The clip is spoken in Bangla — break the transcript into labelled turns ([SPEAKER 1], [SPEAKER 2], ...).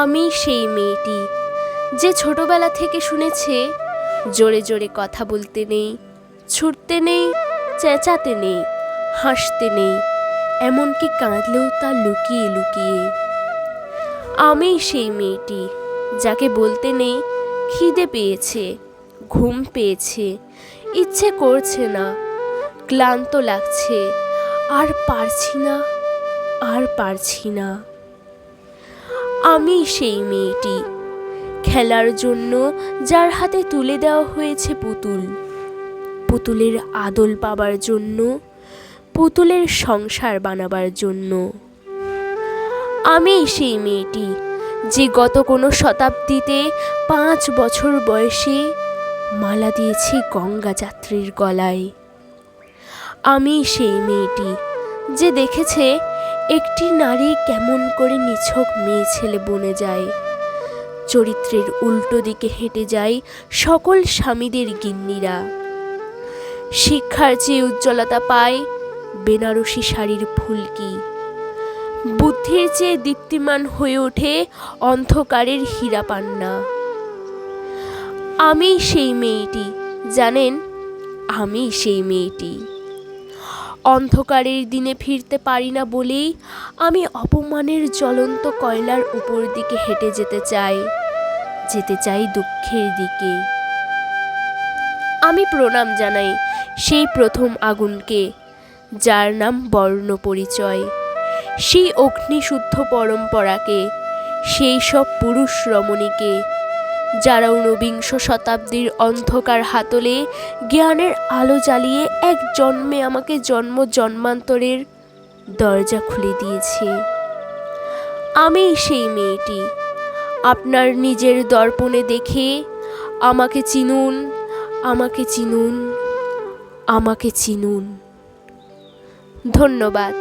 [SPEAKER 1] আমি সেই মেয়েটি যে ছোটবেলা থেকে শুনেছে জোরে জোরে কথা বলতে নেই, ছুটতে নেই, চেঁচাতে নেই, হাসতে নেই, এমনকি কাঁদলেও তা লুকিয়ে লুকিয়ে। আমি সেই মেয়েটি যাকে বলতে নেই খিদে পেয়েছে, ঘুম পেয়েছে, ইচ্ছে করছে না, ক্লান্ত লাগছে, আর পারছি না, আর পারছি না। আমি সেই মেয়েটি খেলার জন্য যার হাতে তুলে দেওয়া হয়েছে পুতুল, পুতুলের আদল পাবার জন্য, পুতুলের সংসার বানাবার জন্য। আমি সেই মেয়েটি যে গত কোনো শতাব্দীতে 5 বছর বয়সে মালা দিয়েছে গঙ্গা যাত্রীর গলায়। আমি সেই মেয়েটি যে দেখেছে একটি নারী কেমন করে নিছক মেয়ে ছেলে বনে যায়, চরিত্রের উল্টো দিকে হেঁটে যায় সকল স্বামীদের গিন্নিরা। শিক্ষার চেয়ে উজ্জ্বলতা পায় বেনারসি শাড়ির ফুলকি, বুদ্ধির চেয়ে দীপ্তিমান হয়ে ওঠে অন্ধকারের হীরা পান্না। আমি সেই মেয়েটি, জানেন, আমি সেই মেয়েটি। অন্ধকারের দিনে ফিরতে পারি না বলেই আমি অপমানের জ্বলন্ত কয়লার উপর দিকে হেঁটে যেতে চাই দুঃখের দিকে। আমি প্রণাম জানাই সেই প্রথম আগুনকে, যার নাম বর্ণ পরিচয়, সেই অগ্নিশুদ্ধ পরম্পরাকে, সেই সব পুরুষ রমণীকে যারা ঊনবিংশ শতাব্দীর অন্ধকার হাতলে জ্ঞানের আলো জ্বালিয়ে এক জন্মে আমাকে জন্ম জন্মান্তরের দরজা খুলে দিয়েছে। আমি সেই মেয়েটি, আপনার নিজের দর্পণে দেখে আমাকে চিনুন, আমাকে চিনুন, আমাকে চিনুন। ধন্যবাদ।